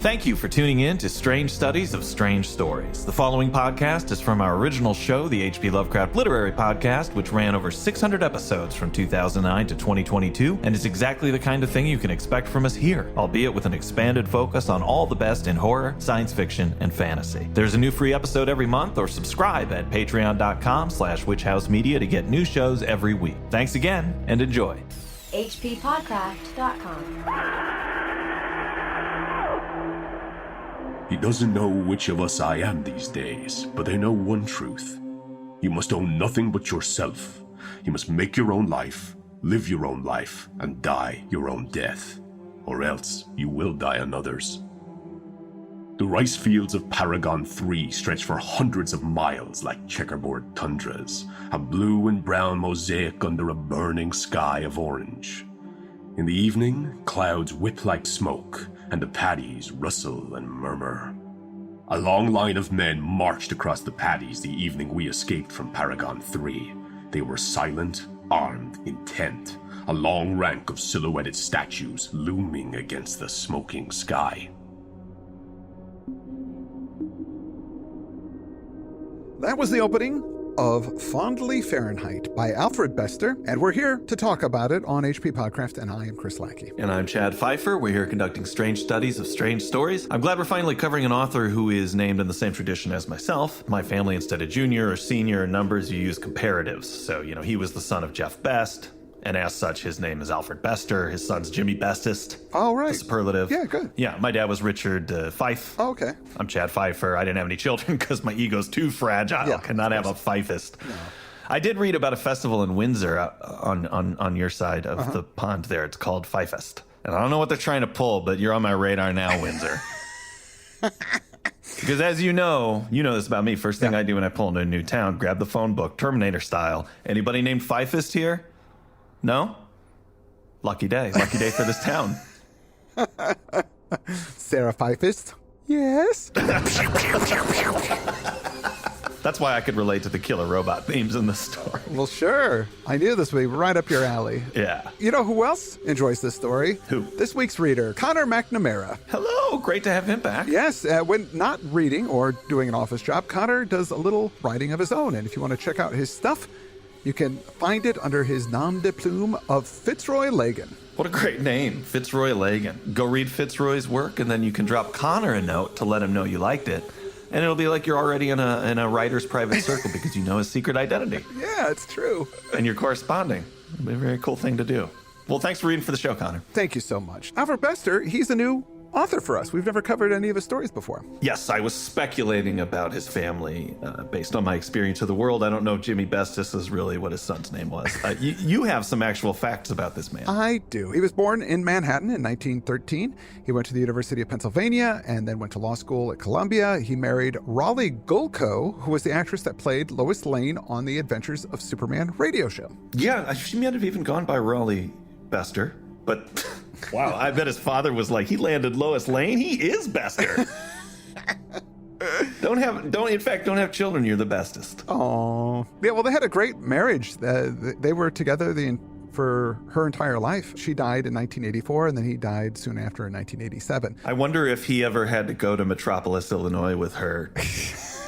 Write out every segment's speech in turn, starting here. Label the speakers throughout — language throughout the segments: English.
Speaker 1: Thank you for tuning in to Strange Studies of Strange Stories. The following podcast is from our original show, the H.P. Lovecraft Literary Podcast, which ran over 600 episodes from 2009 to 2022, and is exactly the kind of thing you can expect from us here, albeit with an expanded focus on all the best in horror, science fiction, and fantasy. There's a new free episode every month, or subscribe at patreon.com/witchhousemedia to get new shows every week. Thanks again, and enjoy.
Speaker 2: hppodcraft.com.
Speaker 3: He doesn't know which of us I am these days, but I know one truth. You must own nothing but yourself. You must make your own life, live your own life, and die your own death. Or else you will die another's. The rice fields of Paragon 3 stretch for hundreds of miles like checkerboard tundras, a blue and brown mosaic under a burning sky of orange. In the evening, clouds whip like smoke, and the paddies rustle and murmur. A long line of men marched across the paddies the evening we escaped from Paragon 3. They were silent, armed, intent, a long rank of silhouetted statues looming against the smoking sky.
Speaker 4: That was the opening of Fondly Fahrenheit by Alfred Bester, and we're here to talk about it on HP Podcast, and I am Chris Lackey.
Speaker 1: And I'm Chad Pfeiffer. We're here conducting Strange Studies of Strange Stories. I'm glad we're finally covering an author who is named in the same tradition as myself. My family, instead of junior or senior in numbers, you use comparatives. So, he was the son of Jeff Best, and as such, his name is Alfred Bester. His son's Jimmy Bestest.
Speaker 4: Oh, right.
Speaker 1: The superlative.
Speaker 4: Yeah, good.
Speaker 1: Yeah, my dad was Richard Fife.
Speaker 4: Oh, okay.
Speaker 1: I'm Chad Pfeiffer. I didn't have any children because my ego's too fragile.
Speaker 4: Yeah,
Speaker 1: Cannot have a Fifist.
Speaker 4: No.
Speaker 1: I did read about a festival in Windsor on your side of the pond there. It's called Fifest. And I don't know what they're trying to pull, but you're on my radar now, Windsor. Because as you know this about me. First thing I do when I pull into a new town, grab the phone book, Terminator style. Anybody named Fifest here? No? Lucky day. Lucky day for this town.
Speaker 4: Sarah Fifist? Yes?
Speaker 1: That's why I could relate to the killer robot themes in the story.
Speaker 4: Well, sure. I knew this would be right up your alley.
Speaker 1: Yeah.
Speaker 4: You know who else enjoys this story?
Speaker 1: Who?
Speaker 4: This week's reader, Connor McNamara.
Speaker 1: Hello. Great to have him back.
Speaker 4: Yes, when not reading or doing an office job, Connor does a little writing of his own. And if you want to check out his stuff, you can find it under his nom de plume of Fitzroy Lagan.
Speaker 1: What a great name, Fitzroy Lagan. Go read Fitzroy's work, and then you can drop Connor a note to let him know you liked it. And it'll be like you're already in a writer's private circle because you know his secret identity.
Speaker 4: Yeah, it's true.
Speaker 1: And you're corresponding. It'll be a very cool thing to do. Well, thanks for reading for the show, Connor.
Speaker 4: Thank you so much. Alfred Bester, he's a new author for us. We've never covered any of his stories before.
Speaker 1: Yes, I was speculating about his family based on my experience of the world. I don't know if Jimmy Bestis is really what his son's name was. You have some actual facts about this man.
Speaker 4: I do. He was born in Manhattan in 1913. He went to the University of Pennsylvania and then went to law school at Columbia. He married Raleigh Gulko, who was the actress that played Lois Lane on the Adventures of Superman radio show.
Speaker 1: Yeah, she might have even gone by Raleigh Bester, but... Wow, I bet his father was like, he landed Lois Lane. He is Bester. Don't have children. You're the bestest.
Speaker 4: Oh, yeah. Well, they had a great marriage. They were together for her entire life. She died in 1984, and then he died soon after in 1987.
Speaker 1: I wonder if he ever had to go to Metropolis, Illinois with her.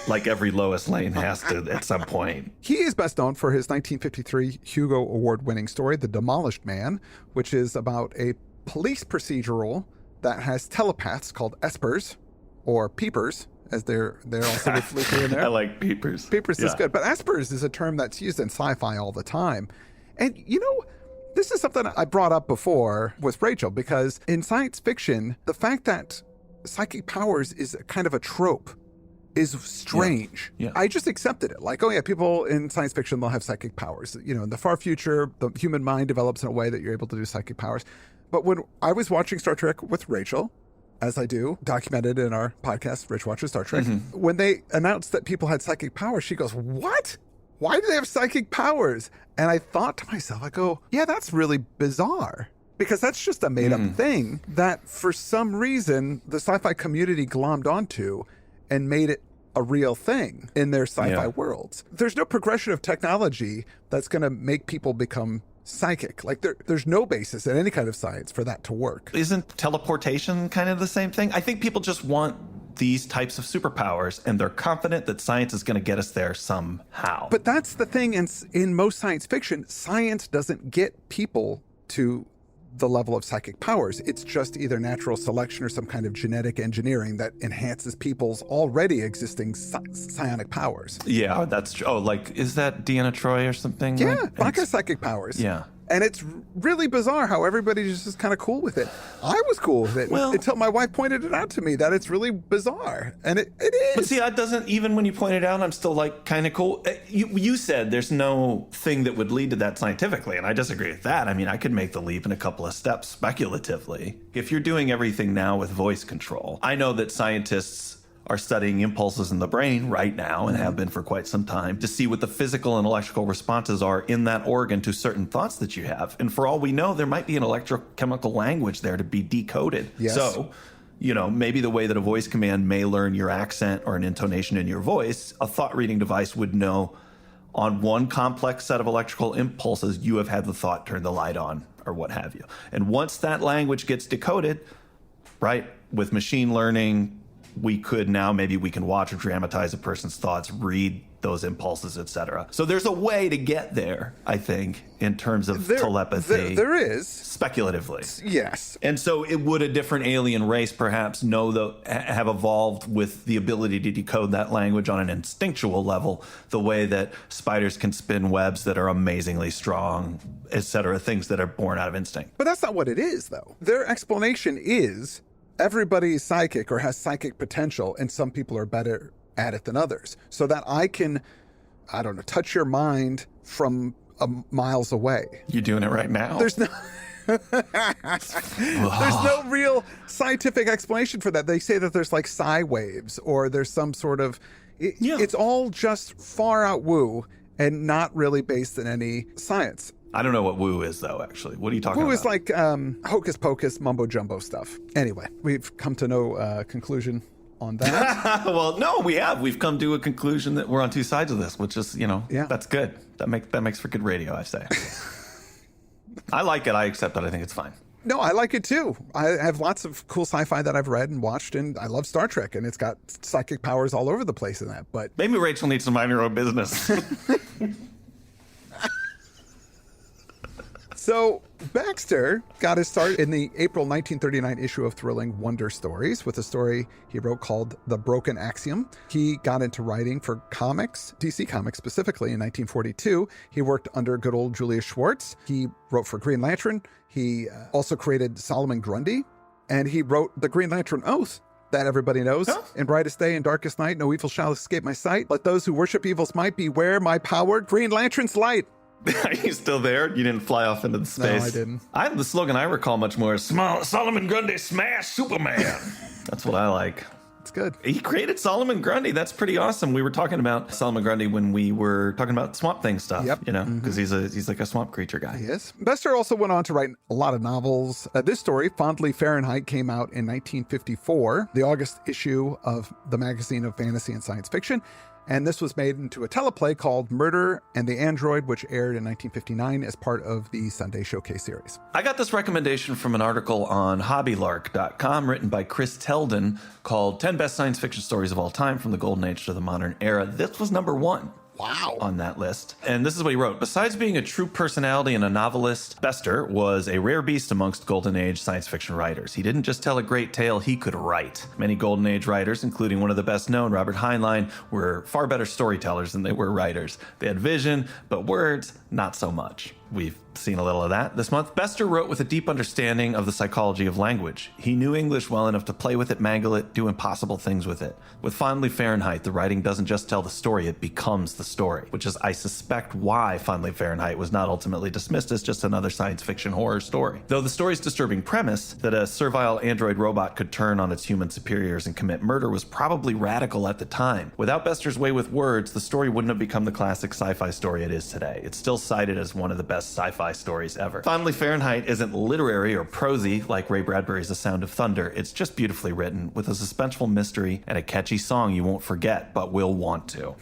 Speaker 1: Like every Lois Lane has to at some point.
Speaker 4: He is best known for his 1953 Hugo Award-winning story, The Demolished Man, which is about a police procedural that has telepaths called espers, or peepers, as they're also loosely in there.
Speaker 1: I like peepers.
Speaker 4: Peepers is good, but espers is a term that's used in sci-fi all the time. And this is something I brought up before with Rachel, because in science fiction, the fact that psychic powers is kind of a trope is strange.
Speaker 1: Yeah.
Speaker 4: I just accepted it. Like, oh yeah, people in science fiction, they'll have psychic powers. In the far future, the human mind develops in a way that you're able to do psychic powers. But when I was watching Star Trek with Rachel, as I do, documented in our podcast, Rich Watches Star Trek, when they announced that people had psychic powers, she goes, "What? Why do they have psychic powers?" And I thought to myself, I go, yeah, that's really bizarre. Because that's just a made-up thing that for some reason the sci-fi community glommed onto and made it a real thing in their sci-fi worlds. There's no progression of technology that's going to make people become psychic. Like there's no basis in any kind of science for that to work.
Speaker 1: Isn't teleportation kind of the same thing? I think people just want these types of superpowers, and they're confident that science is going to get us there somehow.
Speaker 4: But that's the thing in most science fiction, science doesn't get people to the level of psychic powers. It's just either natural selection or some kind of genetic engineering that enhances people's already existing psionic powers.
Speaker 1: Yeah, that's true. Oh, like, is that Deanna Troi or something?
Speaker 4: Yeah,
Speaker 1: like,
Speaker 4: Bach has psychic powers.
Speaker 1: Yeah.
Speaker 4: And it's really bizarre how everybody just is kind of cool with it. I was cool with it until my wife pointed it out to me that it's really bizarre. And it is.
Speaker 1: But see, that doesn't, even when you point it out, I'm still like kind of cool. You said there's no thing that would lead to that scientifically, and I disagree with that. I mean, I could make the leap in a couple of steps speculatively. If you're doing everything now with voice control, I know that scientists are studying impulses in the brain right now and have been for quite some time to see what the physical and electrical responses are in that organ to certain thoughts that you have. And for all we know, there might be an electrochemical language there to be decoded.
Speaker 4: Yes.
Speaker 1: So, maybe the way that a voice command may learn your accent or an intonation in your voice, a thought reading device would know on one complex set of electrical impulses, you have had the thought turn the light on or what have you. And once that language gets decoded, right, with machine learning, we can watch or dramatize a person's thoughts, read those impulses, etc. So there's a way to get there, I think, in terms of telepathy.
Speaker 4: There is.
Speaker 1: Speculatively.
Speaker 4: Yes.
Speaker 1: And so would a different alien race perhaps have evolved with the ability to decode that language on an instinctual level, the way that spiders can spin webs that are amazingly strong, etc., things that are born out of instinct.
Speaker 4: But that's not what it is, though. Their explanation is everybody's psychic or has psychic potential, and some people are better at it than others. So that I can, touch your mind from miles away.
Speaker 1: You're doing it right now.
Speaker 4: There's no real scientific explanation for that. They say that there's like psi waves or there's some sort of, it's all just far out woo and not really based in any science.
Speaker 1: I don't know what woo is, though, actually. What are you talking about?
Speaker 4: Woo is like hocus pocus, mumbo jumbo stuff. Anyway, we've come to no conclusion on that.
Speaker 1: Well, no, we have. We've come to a conclusion that we're on two sides of this, which is, that's good. That makes for good radio, I say. I like it. I accept it. I think it's fine.
Speaker 4: No, I like it too. I have lots of cool sci-fi that I've read and watched, and I love Star Trek, and it's got psychic powers all over the place in that. But
Speaker 1: maybe Rachel needs to mind her own business.
Speaker 4: So Baxter got his start in the April 1939 issue of Thrilling Wonder Stories with a story he wrote called The Broken Axiom. He got into writing for comics, DC Comics specifically, in 1942. He worked under good old Julius Schwartz. He wrote for Green Lantern. He also created Solomon Grundy, and he wrote the Green Lantern Oath that everybody knows. Oh. In brightest day and darkest night, no evil shall escape my sight. Let those who worship evil's might beware my power, Green Lantern's light.
Speaker 1: Are you still there? You didn't fly off into the space?
Speaker 4: No, I didn't.
Speaker 1: The slogan I recall much more is Solomon Grundy smash Superman. That's what I like.
Speaker 4: It's good.
Speaker 1: He created Solomon Grundy. That's pretty awesome. We were talking about Solomon Grundy when we were talking about Swamp Thing stuff.
Speaker 4: Yep.
Speaker 1: Because he's like a swamp creature guy.
Speaker 4: He is. Bester also went on to write a lot of novels. This story, Fondly Fahrenheit, came out in 1954, the August issue of the magazine of fantasy and science fiction. And this was made into a teleplay called Murder and the Android, which aired in 1959 as part of the Sunday Showcase series.
Speaker 1: I got this recommendation from an article on hobbylark.com written by Chris Teldon called 10 Best Science Fiction Stories of All Time from the Golden Age to the Modern Era. This was number 1.
Speaker 4: Wow.
Speaker 1: On that list. And this is what he wrote. Besides being a true personality and a novelist, Bester was a rare beast amongst Golden Age science fiction writers. He didn't just tell a great tale, he could write. Many Golden Age writers, including one of the best known, Robert Heinlein, were far better storytellers than they were writers. They had vision, but words, not so much. We've seen a little of that this month. Bester wrote with a deep understanding of the psychology of language. He knew English well enough to play with it, mangle it, do impossible things with it. With Fondly Fahrenheit, the writing doesn't just tell the story, it becomes the story, which is, I suspect, why Fondly Fahrenheit was not ultimately dismissed as just another science fiction horror story. Though the story's disturbing premise, that a servile android robot could turn on its human superiors and commit murder, was probably radical at the time. Without Bester's way with words, the story wouldn't have become the classic sci-fi story it is today. It's still cited as one of the best best sci-fi stories ever. Finally, Fahrenheit isn't literary or prosy like Ray Bradbury's The Sound of Thunder. It's just beautifully written with a suspenseful mystery and a catchy song you won't forget but will want to.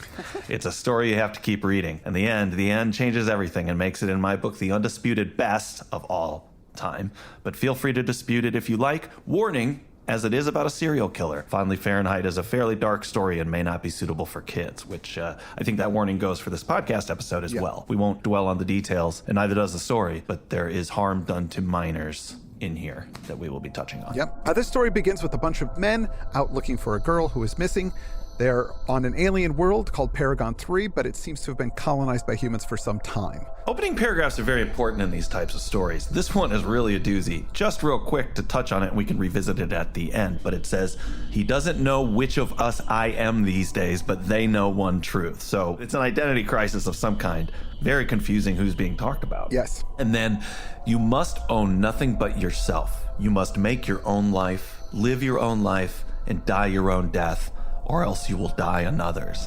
Speaker 1: It's a story you have to keep reading. And the end changes everything and makes it, in my book, the undisputed best of all time. But feel free to dispute it if you like. Warning, as it is about a serial killer. Finally, Fahrenheit is a fairly dark story and may not be suitable for kids, which I think that warning goes for this podcast episode as well. We won't dwell on the details, and neither does the story, but there is harm done to minors in here that we will be touching on.
Speaker 4: This story begins with a bunch of men out looking for a girl who is missing. They're on an alien world called Paragon 3, but it seems to have been colonized by humans for some time.
Speaker 1: Opening paragraphs are very important in these types of stories. This one is really a doozy. Just real quick to touch on it, and we can revisit it at the end, but it says, he doesn't know which of us I am these days, but they know one truth. So it's an identity crisis of some kind. Very confusing who's being talked about.
Speaker 4: Yes.
Speaker 1: And then, you must own nothing but yourself. You must make your own life, live your own life, and die your own death, or else you will die another's.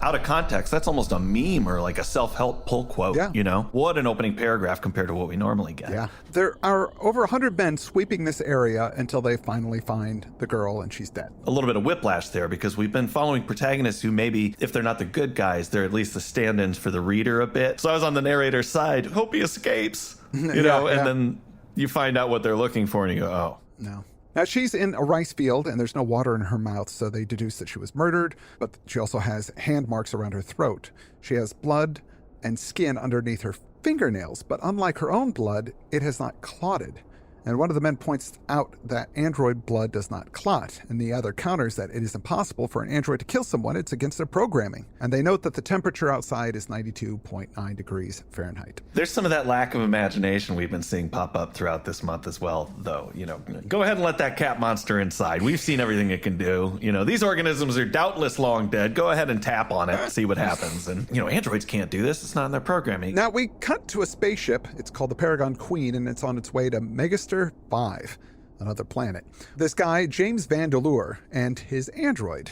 Speaker 1: Out of context, that's almost a meme or like a self-help pull quote, you know? What an opening paragraph compared to what we normally get.
Speaker 4: There are over 100 men sweeping this area until they finally find the girl and she's dead.
Speaker 1: A little bit of whiplash there because we've been following protagonists who maybe, if they're not the good guys, they're at least the stand-ins for the reader a bit. So I was on the narrator's side, hope he escapes, you know, and then you find out what they're looking for and you go, oh.
Speaker 4: No. Now, she's in a rice field and there's no water in her mouth, so they deduce that she was murdered, but she also has hand marks around her throat. She has blood and skin underneath her fingernails, but unlike her own blood, it has not clotted. And one of the men points out that android blood does not clot, and the other counters that it is impossible for an android to kill someone. It's against their programming. And they note that the temperature outside is 92.9 degrees Fahrenheit.
Speaker 1: There's some of that lack of imagination we've been seeing pop up throughout this month as well, though. You know, go ahead and let that cat monster inside. We've seen everything it can do. You know, these organisms are doubtless long dead. Go ahead and tap on it, see what happens. And, you know, androids can't do this. It's not in their programming.
Speaker 4: Now, we cut to a spaceship. It's called the Paragon Queen, and it's on its way to Megaster 5, another planet. This guy, James Vandeleur, and his android.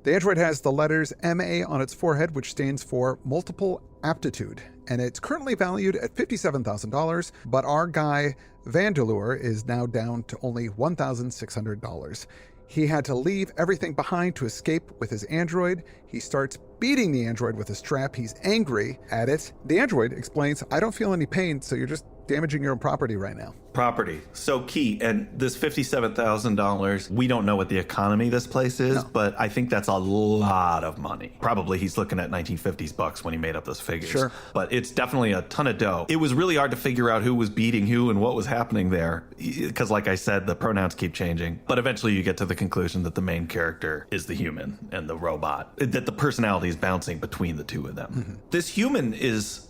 Speaker 4: The android has the letters MA on its forehead, which stands for multiple aptitude, and it's currently valued at $57,000, but our guy, Vandeleur, is now down to only $1,600. He had to leave everything behind to escape with his android. He starts beating the android with a strap. He's angry at it. The android explains, I don't feel any pain, so you're just damaging your own property right now.
Speaker 1: Property. So key. And this $57,000, we don't know what the economy of this place is, but I think that's a lot of money. Probably he's looking at 1950s bucks when he made up those figures.
Speaker 4: Sure.
Speaker 1: But it's definitely a ton of dough. It was really hard to figure out who was beating who and what was happening there. Because like I said, the pronouns keep changing. But eventually you get to the conclusion that the main character is the human and the robot. That the personality is bouncing between the two of them. Mm-hmm. This human is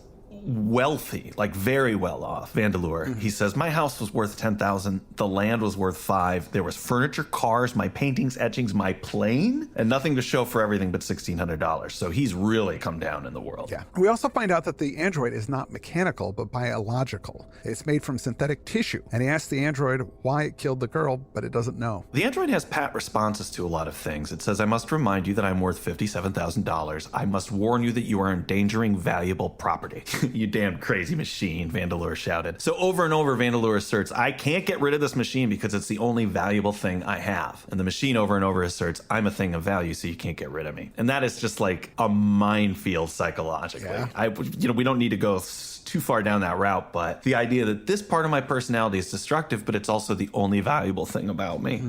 Speaker 1: wealthy, like very well off. Vandeleur, he says, my house was worth $10,000. The land was worth $5,000. There was furniture, cars, my paintings, etchings, my plane, and nothing to show for everything but $1,600. So he's really come down in the world.
Speaker 4: Yeah. We also find out that the android is not mechanical, but biological. It's made from synthetic tissue. And he asks the android why it killed the girl, but it doesn't know.
Speaker 1: The android has pat responses to a lot of things. It says, I must remind you that I'm worth $57,000. I must warn you that you are endangering valuable property. You damn crazy machine, Vandeleur shouted. So over and over, Vandeleur asserts, I can't get rid of this machine because it's the only valuable thing I have. And the machine over and over asserts, I'm a thing of value, so you can't get rid of me. And that is just like a minefield psychologically. Yeah. We don't need to go too far down that route, but the idea that this part of my personality is destructive, but it's also the only valuable thing about me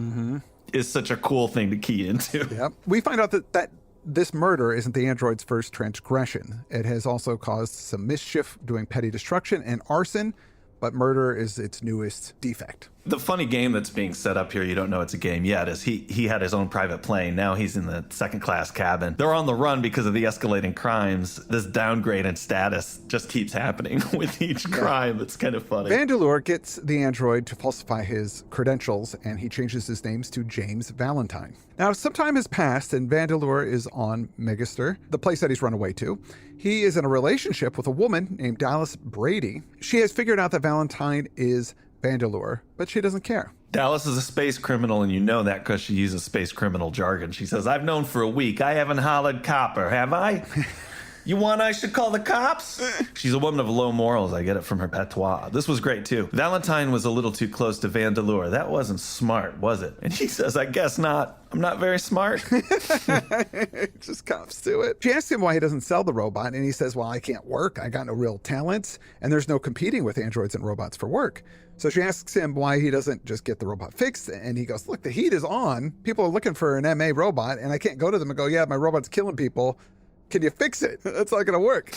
Speaker 1: is such a cool thing to key into.
Speaker 4: Yep. We find out that this murder isn't the android's first transgression. It has also caused some mischief, doing petty destruction and arson, but murder is its newest defect.
Speaker 1: The funny game that's being set up here, you don't know it's a game yet, is he had his own private plane. Now he's in the second-class cabin. They're on the run because of the escalating crimes. This downgrade in status just keeps happening with each crime. It's kind of funny.
Speaker 4: Vandeleur gets the android to falsify his credentials, and he changes his names to James Valentine. Now, some time has passed, and Vandeleur is on Megaster, the place that he's run away to. He is in a relationship with a woman named Dallas Brady. She has figured out that Valentine is Vandeleur, but she doesn't care.
Speaker 1: Dallas is a space criminal, and you know that because she uses space criminal jargon. She says, I've known for a week. I haven't hollered copper, have I? You want I should call the cops? She's a woman of low morals. I get it from her patois. This was great, too. Valentine was a little too close to Vandeleur. That wasn't smart, was it? And he says, I guess not. I'm not very smart.
Speaker 4: Just cops to it. She asks him why he doesn't sell the robot, and he says, well, I can't work. I got no real talents, and there's no competing with androids and robots for work. So she asks him why he doesn't just get the robot fixed, and he goes, look, the heat is on. People are looking for an MA robot, and I can't go to them and go, yeah, my robot's killing people. Can you fix it? That's not going to work.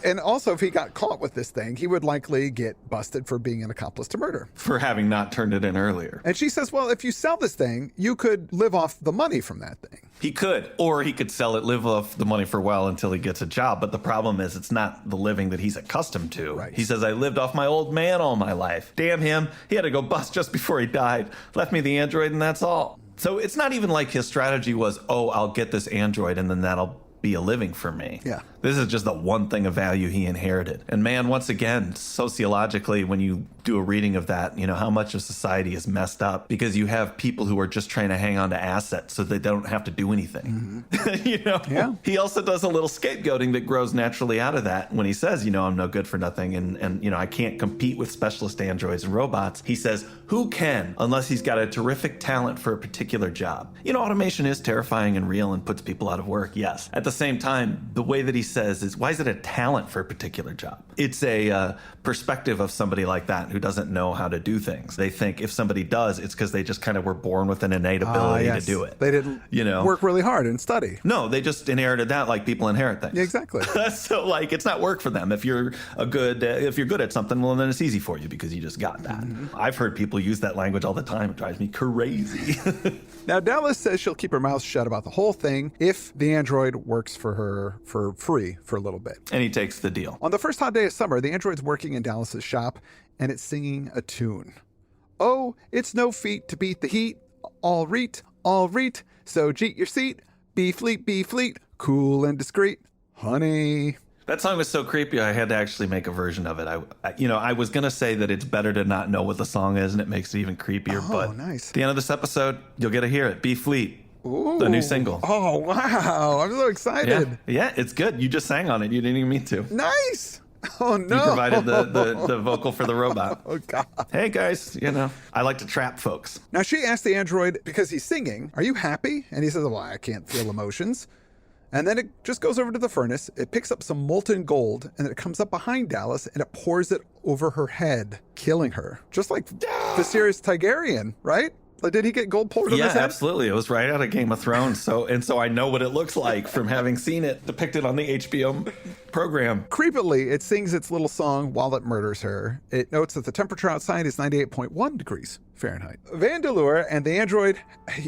Speaker 4: And also, if he got caught with this thing, he would likely get busted for being an accomplice to murder.
Speaker 1: For having not turned it in earlier.
Speaker 4: And she says, well, if you sell this thing, you could live off the money from that thing.
Speaker 1: He could, or he could sell it, live off the money for a while until he gets a job. But the problem is it's not the living that he's accustomed to.
Speaker 4: Right.
Speaker 1: He says, I lived off my old man all my life. Damn him. He had to go bust just before he died. Left me the android and that's all. So it's not even like his strategy was, oh, I'll get this android and then that'll be a living for me.
Speaker 4: Yeah.
Speaker 1: This is just the one thing of value he inherited. And man, once again, sociologically, when you do a reading of that, you know, how much of society is messed up because you have people who are just trying to hang on to assets so they don't have to do anything. Mm-hmm. You know?
Speaker 4: Yeah.
Speaker 1: He also does a little scapegoating that grows naturally out of that when he says, you know, I'm no good for nothing and you know, I can't compete with specialist androids and robots. He says, who can, unless he's got a terrific talent for a particular job? You know, automation is terrifying and real and puts people out of work, yes. At the same time, the way that he says is, why is it a talent for a particular job? It's a perspective of somebody like that who doesn't know how to do things. They think if somebody does, it's because they just kind of were born with an innate ability to do it.
Speaker 4: They didn't,
Speaker 1: you know,
Speaker 4: work really hard and study.
Speaker 1: No, they just inherited that like people inherit things.
Speaker 4: Yeah, exactly.
Speaker 1: So like, it's not work for them. If you're good at something, well, then it's easy for you because you just got that. Mm-hmm. I've heard people use that language all the time. It drives me crazy.
Speaker 4: Now, Dallas says she'll keep her mouth shut about the whole thing if the android works for her for free for a little bit.
Speaker 1: And he takes the deal.
Speaker 4: On the first hot day of summer, the android's working in Dallas's shop, and it's singing a tune. Oh, it's no feat to beat the heat. All reet, so jeet your seat. Be fleet, cool and discreet. Honey.
Speaker 1: That song was so creepy, I had to actually make a version of it. I was going to say that it's better to not know what the song is, and it makes it even creepier.
Speaker 4: Oh,
Speaker 1: but
Speaker 4: nice.
Speaker 1: At the end of this episode, you'll get to hear it. Be Fleet.
Speaker 4: Ooh.
Speaker 1: The new single.
Speaker 4: Oh, wow. I'm so excited.
Speaker 1: Yeah, it's good. You just sang on it. You didn't even mean to.
Speaker 4: Nice. Oh, no.
Speaker 1: You provided the vocal for the robot.
Speaker 4: Oh, God.
Speaker 1: Hey, guys, you know, I like to trap folks.
Speaker 4: Now, she asked the android, because he's singing, are you happy? And he says, well, I can't feel emotions. And then it just goes over to the furnace. It picks up some molten gold, and then it comes up behind Dallas, and it pours it over her head, killing her. Just like Viserys Targaryen, right? Like, did he get gold poured on his head?
Speaker 1: Yeah, absolutely. It was right out of Game of Thrones. So I know what it looks like from having seen it depicted on the HBO program.
Speaker 4: Creepily, it sings its little song while it murders her. It notes that the temperature outside is 98.1 degrees Fahrenheit. Vandeleur and the android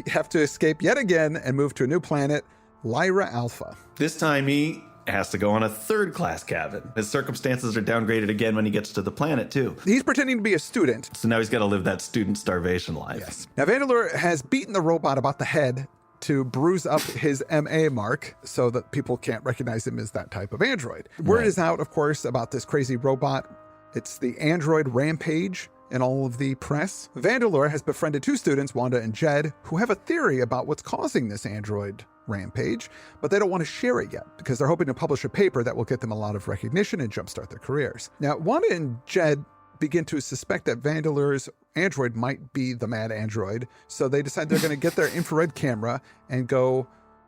Speaker 4: have to escape yet again and move to a new planet, Lyra Alpha.
Speaker 1: This time he has to go on a third-class cabin. His circumstances are downgraded again when he gets to the planet, too.
Speaker 4: He's pretending to be a student.
Speaker 1: So now he's got to live that student starvation life.
Speaker 4: Yes. Now, Vandeleur has beaten the robot about the head to bruise up his MA mark so that people can't recognize him as that type of android. Word is out, of course, about this crazy robot. It's the android rampage in all of the press. Vandeleur has befriended two students, Wanda and Jed, who have a theory about what's causing this android rampage, but they don't want to share it yet because they're hoping to publish a paper that will get them a lot of recognition and jumpstart their careers. Now, Wanda and Jed begin to suspect that Vandeleur's android might be the mad android, so they decide they're going to get their infrared camera and go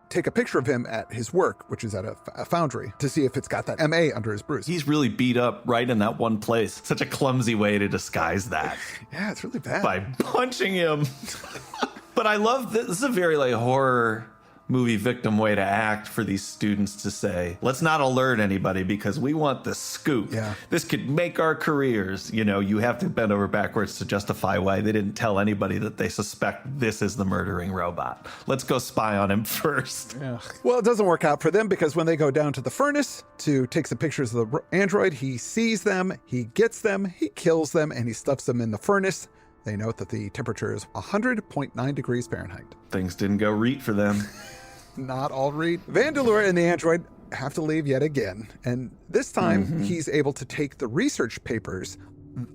Speaker 4: take a picture of him at his work, which is at a foundry, to see if it's got that MA under his bruise.
Speaker 1: He's really beat up right in that one place. Such a clumsy way to disguise that.
Speaker 4: Yeah, it's really bad.
Speaker 1: By punching him. But I love this. This is a very like horror movie victim way to act for these students to say, let's not alert anybody because we want the scoop.
Speaker 4: Yeah.
Speaker 1: This could make our careers. You know, you have to bend over backwards to justify why they didn't tell anybody that they suspect this is the murdering robot. Let's go spy on him first.
Speaker 4: Yeah. Well, it doesn't work out for them because when they go down to the furnace to take some pictures of the android, he sees them, he gets them, he kills them, and he stuffs them in the furnace. They note that the temperature is 100.9 degrees Fahrenheit.
Speaker 1: Things didn't go reet for them.
Speaker 4: Not all read. Vandeleur and the android have to leave yet again. And this time, he's able to take the research papers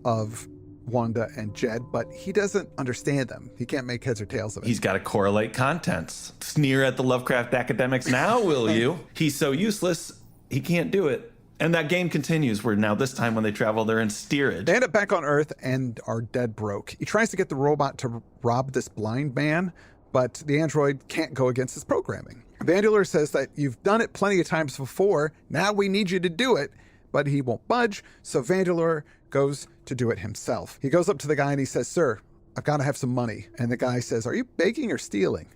Speaker 4: of Wanda and Jed, but he doesn't understand them. He can't make heads or tails of it.
Speaker 1: He's got to correlate contents. Sneer at the Lovecraft academics now, will you? He's so useless. he can't do it. And that game continues where now this time when they travel, they're in steerage.
Speaker 4: They end up back on Earth and are dead broke. He tries to get the robot to rob this blind man, but the android can't go against his programming. Vandeleur says that you've done it plenty of times before. Now we need you to do it. But he won't budge, so Vandeleur goes to do it himself. He goes up to the guy and he says, "Sir, I've got to have some money." And the guy says, "Are you begging or stealing?"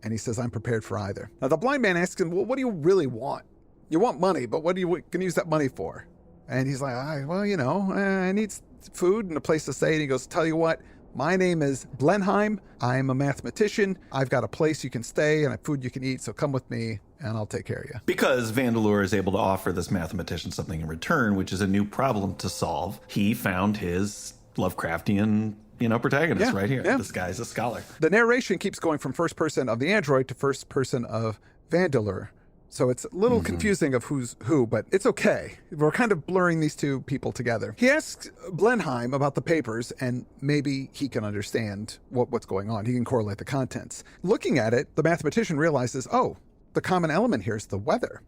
Speaker 4: And he says, "I'm prepared for either." Now the blind man asks him, "Well, what do you really want? You want money, but what are you going to use that money for?" And he's like, I need food and a place to stay." And he goes, "Tell you what, my name is Blenheim. I'm a mathematician. I've got a place you can stay and a food you can eat, so come with me and I'll take care of you."
Speaker 1: Because Vandeleur is able to offer this mathematician something in return, which is a new problem to solve. He found his Lovecraftian protagonist right here. Yeah. This guy's a scholar.
Speaker 4: The narration keeps going from first person of the android to first person of Vandeleur. So it's a little confusing of who's who, but it's okay. We're kind of blurring these two people together. He asks Blenheim about the papers, and maybe he can understand what's going on. He can correlate the contents. Looking at it, the mathematician realizes, the common element here is the weather.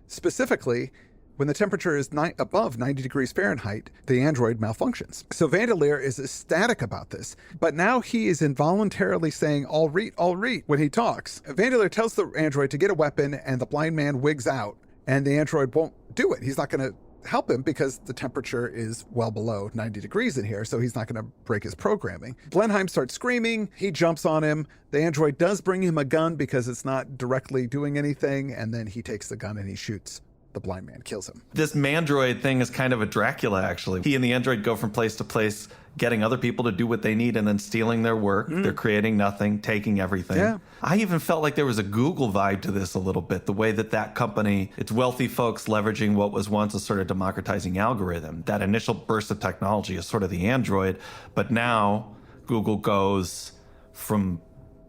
Speaker 4: Specifically, when the temperature is above 90 degrees Fahrenheit, the android malfunctions. So Vandeleur is ecstatic about this, but now he is involuntarily saying, all right, when he talks. Vandeleur tells the android to get a weapon, and the blind man wigs out, and the android won't do it. He's not going to help him because the temperature is well below 90 degrees in here, so he's not going to break his programming. Blenheim starts screaming. He jumps on him. The android does bring him a gun because it's not directly doing anything, and then he takes the gun and he shoots the blind man, kills him.
Speaker 1: This mandroid thing is kind of a Dracula, actually. He and the android go from place to place, getting other people to do what they need and then stealing their work. They're creating nothing, taking everything. Yeah. I even felt like there was a Google vibe to this a little bit, the way that company, it's wealthy folks leveraging what was once a sort of democratizing algorithm. That initial burst of technology is sort of the android, but now Google goes from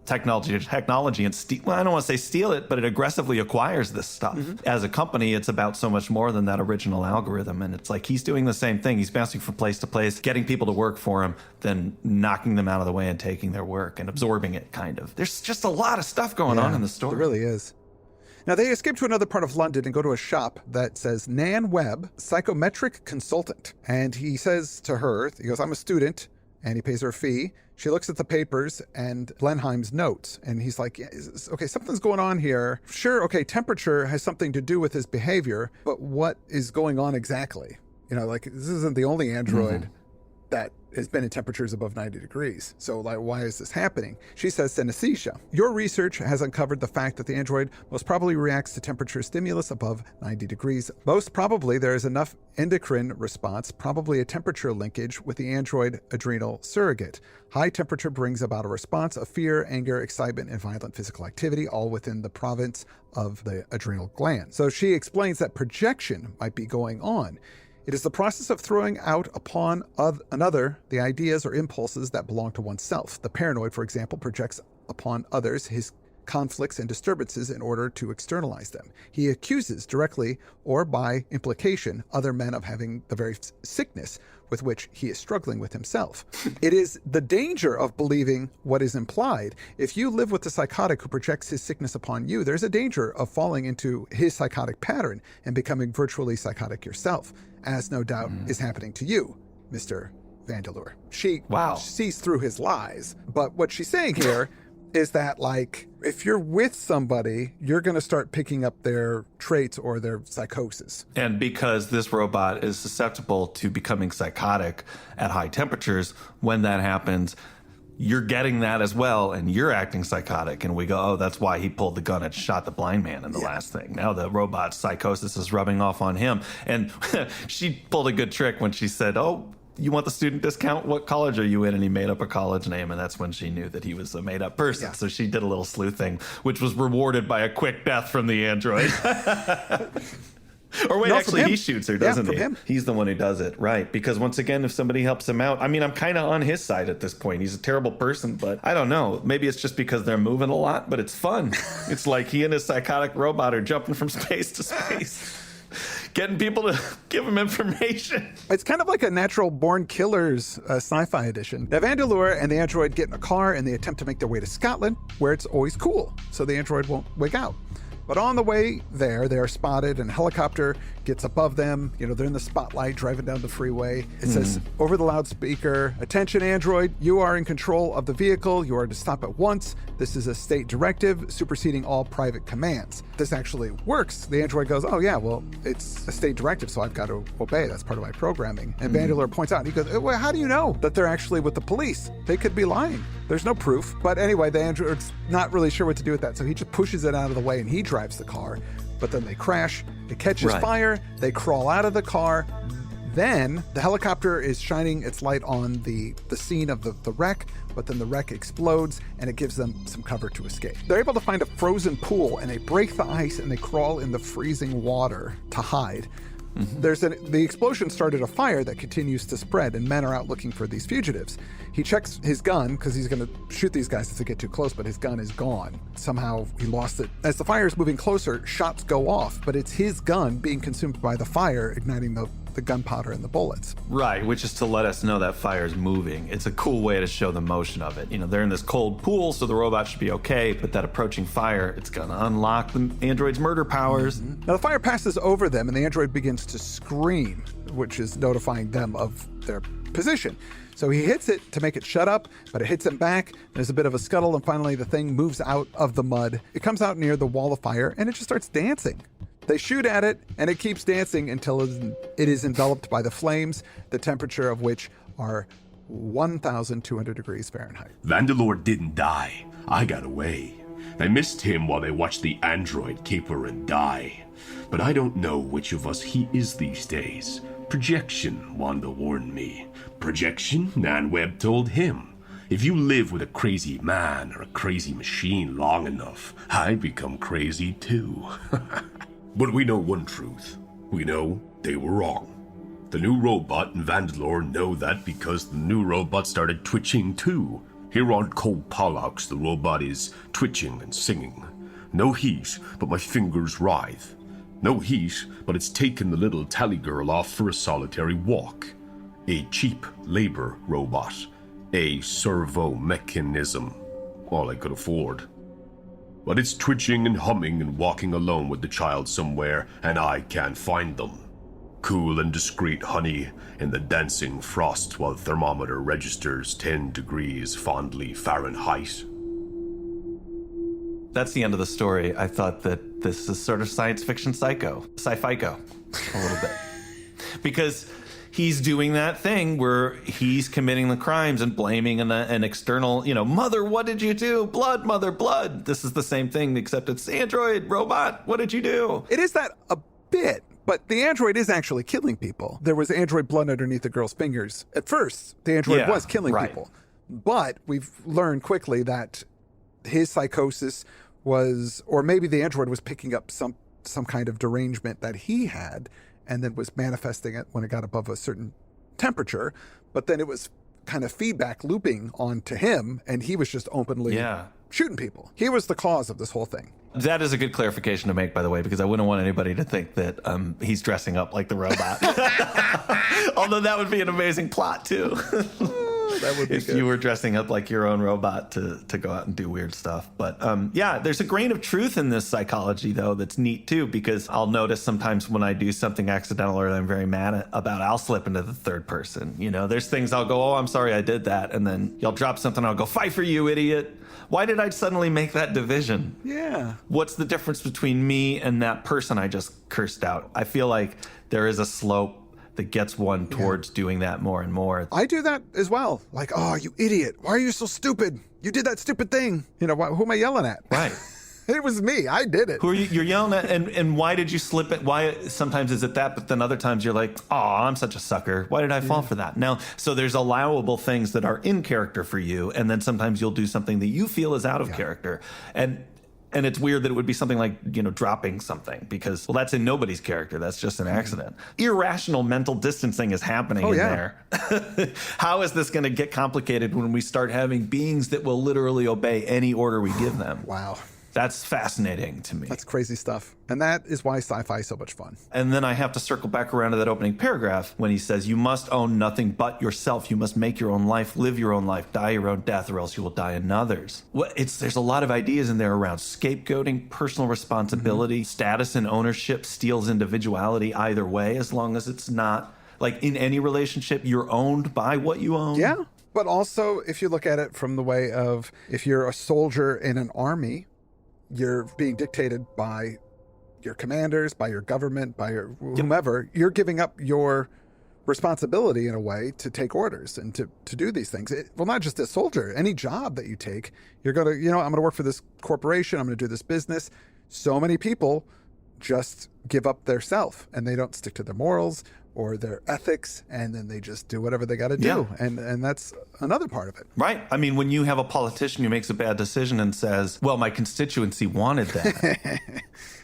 Speaker 1: technology to technology and I don't want to say steal it, but it aggressively acquires this stuff. As a company, it's about so much more than that original algorithm. And it's like he's doing the same thing. He's bouncing from place to place, getting people to work for him, then knocking them out of the way and taking their work and absorbing it, kind of. There's just a lot of stuff going on in the story.
Speaker 4: There really is. Now, they escape to another part of London and go to a shop that says Nan Webb, psychometric consultant. And he says to her, he goes, "I'm a student," and he pays her a fee. She looks at the papers and Blenheim's notes, and he's like, okay, something's going on here. Sure, okay, temperature has something to do with his behavior, but what is going on exactly? This isn't the only android that has been in temperatures above 90 degrees. So why is this happening? She says, "Synesthesia. Your research has uncovered the fact that the android most probably reacts to temperature stimulus above 90 degrees. Most probably there is enough endocrine response, probably a temperature linkage with the android adrenal surrogate. High temperature brings about a response of fear, anger, excitement, and violent physical activity, all within the province of the adrenal gland." So she explains that projection might be going on. It is the process of throwing out upon another the ideas or impulses that belong to oneself. The paranoid, for example, projects upon others his conflicts and disturbances in order to externalize them. He accuses directly or by implication other men of having the very sickness with which he is struggling with himself. It is the danger of believing what is implied. If you live with a psychotic who projects his sickness upon you, there's a danger of falling into his psychotic pattern and becoming virtually psychotic yourself, as no doubt is happening to you, Mr. Vandeleur. She sees through his lies. But what she's saying here is that, if you're with somebody, you're going to start picking up their traits or their psychosis.
Speaker 1: And because this robot is susceptible to becoming psychotic at high temperatures, when that happens, you're getting that as well, and you're acting psychotic. And we go, oh, that's why he pulled the gun and shot the blind man in the last thing. Now the robot's psychosis is rubbing off on him. And she pulled a good trick when she said, "Oh, you want the student discount? What college are you in?" And he made up a college name, and that's when she knew that he was a made-up person. Yeah. So she did a little sleuthing, which was rewarded by a quick death from the android. Or wait, actually, he shoots her, doesn't he? Him. He's the one who does it, right? Because once again, if somebody helps him out, I'm kind of on his side at this point. He's a terrible person, but I don't know. Maybe it's just because they're moving a lot, but it's fun. It's like he and his psychotic robot are jumping from space to space. Getting people to give him information.
Speaker 4: It's kind of like a Natural Born Killers sci-fi edition. Now, Vandeleur and the android get in a car and they attempt to make their way to Scotland, where it's always cool, so the android won't wig out. But on the way there, they are spotted and a helicopter gets above them. You know, they're in the spotlight driving down the freeway. It says over the loudspeaker, "Attention, Android, you are in control of the vehicle. You are to stop at once. This is a state directive superseding all private commands." This actually works. The Android goes, "Oh yeah, well, it's a state directive, so I've got to obey. That's part of my programming." And Vandeleur points out, he goes, "Well, how do you know that they're actually with the police? They could be lying. There's no proof." But anyway, the Android's not really sure what to do with that, so he just pushes it out of the way and he drives the car. But then they crash, it catches fire, they crawl out of the car. Then the helicopter is shining its light on the scene of the wreck, but then the wreck explodes and it gives them some cover to escape. They're able to find a frozen pool and they break the ice and they crawl in the freezing water to hide. The explosion started a fire that continues to spread, and men are out looking for these fugitives. He checks his gun because he's going to shoot these guys if they get too close, but his gun is gone. Somehow he lost it. As the fire is moving closer, shots go off, but it's his gun being consumed by the fire, igniting the gunpowder and the bullets.
Speaker 1: Right, which is to let us know that fire's moving. It's a cool way to show the motion of it. You know, they're in this cold pool, so the robot should be okay, but that approaching fire, it's gonna unlock the android's murder powers.
Speaker 4: Now the fire passes over them and the android begins to scream, which is notifying them of their position. So he hits it to make it shut up, but it hits him back. There's a bit of a scuttle, and finally the thing moves out of the mud. It comes out near the wall of fire, and it just starts dancing. They shoot at it, and it keeps dancing until it is enveloped by the flames, the temperature of which are 1,200 degrees Fahrenheit.
Speaker 3: Vandeleur didn't die. I got away. They missed him while they watched the android caper and die. But I don't know which of us he is these days. Projection, Wanda warned me. Projection, Nan Webb told him. If you live with a crazy man or a crazy machine long enough, I become crazy too. But we know one truth. We know they were wrong. The new robot and Vandeleur know that because the new robot started twitching too. Here on Cold Pollux, the robot is twitching and singing. No heat, but my fingers writhe. No heat, but it's taken the little tally girl off for a solitary walk. A cheap labor robot. A servo mechanism. All I could afford. But it's twitching and humming and walking alone with the child somewhere, and I can't find them. Cool and discreet honey in the dancing frost while the thermometer registers 10 degrees fondly Fahrenheit.
Speaker 1: That's the end of the story. I thought that this is sort of science fiction sci-fico, a little bit. Because he's doing that thing where he's committing the crimes and blaming an external, mother, what did you do? Blood, mother, blood. This is the same thing, except it's android, robot, what did you do?
Speaker 4: It is that a bit, but the android is actually killing people. There was android blood underneath the girl's fingers. At first, the android was killing people. But we've learned quickly that his psychosis was, or maybe the android was picking up some kind of derangement that he had, and then was manifesting it when it got above a certain temperature. But then it was kind of feedback looping onto him, and he was just openly shooting people. He was the cause of this whole thing.
Speaker 1: That is a good clarification to make, by the way, because I wouldn't want anybody to think that he's dressing up like the robot. Although that would be an amazing plot, too.
Speaker 4: That would be
Speaker 1: if
Speaker 4: good.
Speaker 1: You were dressing up like your own robot to go out and do weird stuff. But there's a grain of truth in this psychology, though, that's neat, too, because I'll notice sometimes when I do something accidental or I'm very mad about, I'll slip into the third person. There's things I'll go, oh, I'm sorry I did that. And then you'll drop something, I'll go, fight for you, idiot. Why did I suddenly make that division?
Speaker 4: Yeah.
Speaker 1: What's the difference between me and that person I just cursed out? I feel like there is a slope that gets one towards doing that more and more.
Speaker 4: I do that as well. Like, oh, you idiot. Why are you so stupid? You did that stupid thing. Who am I yelling at?
Speaker 1: Right.
Speaker 4: It was me. I did it.
Speaker 1: Who are you're yelling at, and why did you slip it? Why sometimes is it that, but then other times you're like, oh, I'm such a sucker. Why did I fall for that? Now, so there's allowable things that are in character for you, and then sometimes you'll do something that you feel is out of character. And it's weird that it would be something like, dropping something because, well, that's in nobody's character. That's just an accident. Irrational mental distancing is happening in there. How is this going to get complicated when we start having beings that will literally obey any order we give them?
Speaker 4: Wow.
Speaker 1: That's fascinating to me.
Speaker 4: That's crazy stuff. And that is why sci-fi is so much fun.
Speaker 1: And then I have to circle back around to that opening paragraph when he says, you must own nothing but yourself. You must make your own life, live your own life, die your own death, or else you will die another's. There's a lot of ideas in there around scapegoating, personal responsibility, status and ownership steals individuality either way, as long as it's not, like in any relationship, you're owned by what you own.
Speaker 4: Yeah. But also, if you look at it from the way of, if you're a soldier in an army, you're being dictated by your commanders, by your government, by your whomever. You're giving up your responsibility in a way to take orders and to do these things. Well, not just as a soldier, any job that you take, you're going to, I'm going to work for this corporation. I'm going to do this business. So many people just give up their self and they don't stick to their morals or their ethics, and then they just do whatever they got to do.
Speaker 1: Yeah.
Speaker 4: And that's another part of it.
Speaker 1: Right. I mean, when you have a politician who makes a bad decision and says, well, my constituency wanted that.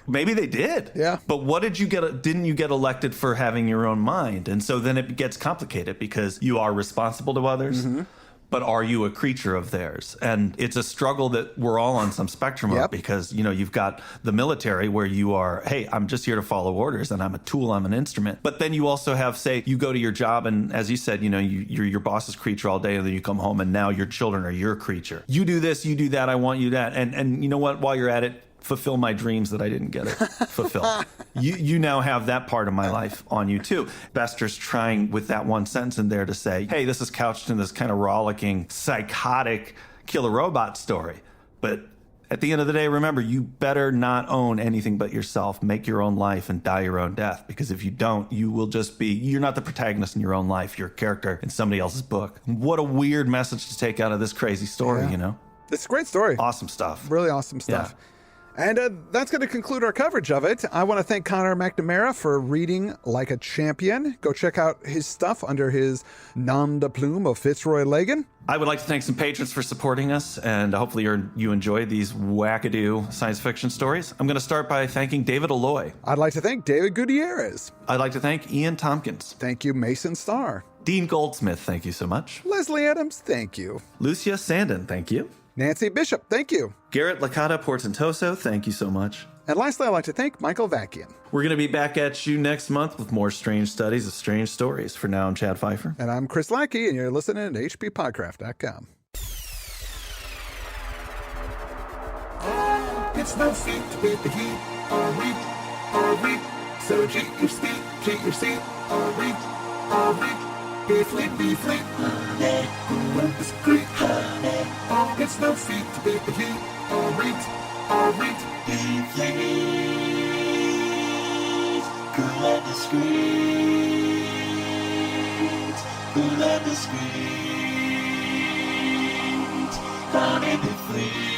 Speaker 1: Maybe they did.
Speaker 4: Yeah.
Speaker 1: But what did you get? Didn't you get elected for having your own mind? And so then it gets complicated because you are responsible to others. Mm-hmm. But are you a creature of theirs? And it's a struggle that we're all on some spectrum of, because, you've got the military where you are, hey, I'm just here to follow orders and I'm a tool, I'm an instrument. But then you also have, say, you go to your job and as you said, you're your boss's creature all day and then you come home and now your children are your creature. You do this, you do that, I want you that. And you know what? While you're at it, fulfill my dreams that I didn't get it fulfilled. You now have that part of my life on you too. Bester's trying with that one sentence in there to say, hey, this is couched in this kind of rollicking, psychotic killer robot story. But at the end of the day, remember, you better not own anything but yourself. Make your own life and die your own death. Because if you don't, you will just be, you're not the protagonist in your own life. You're a character in somebody else's book. What a weird message to take out of this crazy story,
Speaker 4: It's a great story.
Speaker 1: Awesome stuff.
Speaker 4: Really awesome stuff.
Speaker 1: Yeah.
Speaker 4: And that's going to conclude our coverage of it. I want to thank Connor McNamara for reading like a champion. Go check out his stuff under his nom de plume of Fitzroy Legan.
Speaker 1: I would like to thank some patrons for supporting us, and hopefully you enjoy these wackadoo science fiction stories. I'm going to start by thanking David Alloy.
Speaker 4: I'd like to thank David Gutierrez.
Speaker 1: I'd like to thank Ian Tompkins.
Speaker 4: Thank you, Mason Starr.
Speaker 1: Dean Goldsmith, thank you so much.
Speaker 4: Leslie Adams, thank you.
Speaker 1: Lucia Sandin, thank you.
Speaker 4: Nancy Bishop, thank you.
Speaker 1: Garrett Licata Portentoso, thank you so much.
Speaker 4: And lastly, I'd like to thank Michael Vakian.
Speaker 1: We're going to be back at you next month with more strange studies of strange stories. For now, I'm Chad Pfeiffer.
Speaker 4: And I'm Chris Lackey, and you're listening to hppodcraft.com.
Speaker 2: It's no feat to beat the heat or weak. So cheat your seat or weak. Be fleet. Who is great? It's no feat to beat the heat or weak. Be fleet. Cool and discreet. Cool and discreet. Found in the fleet.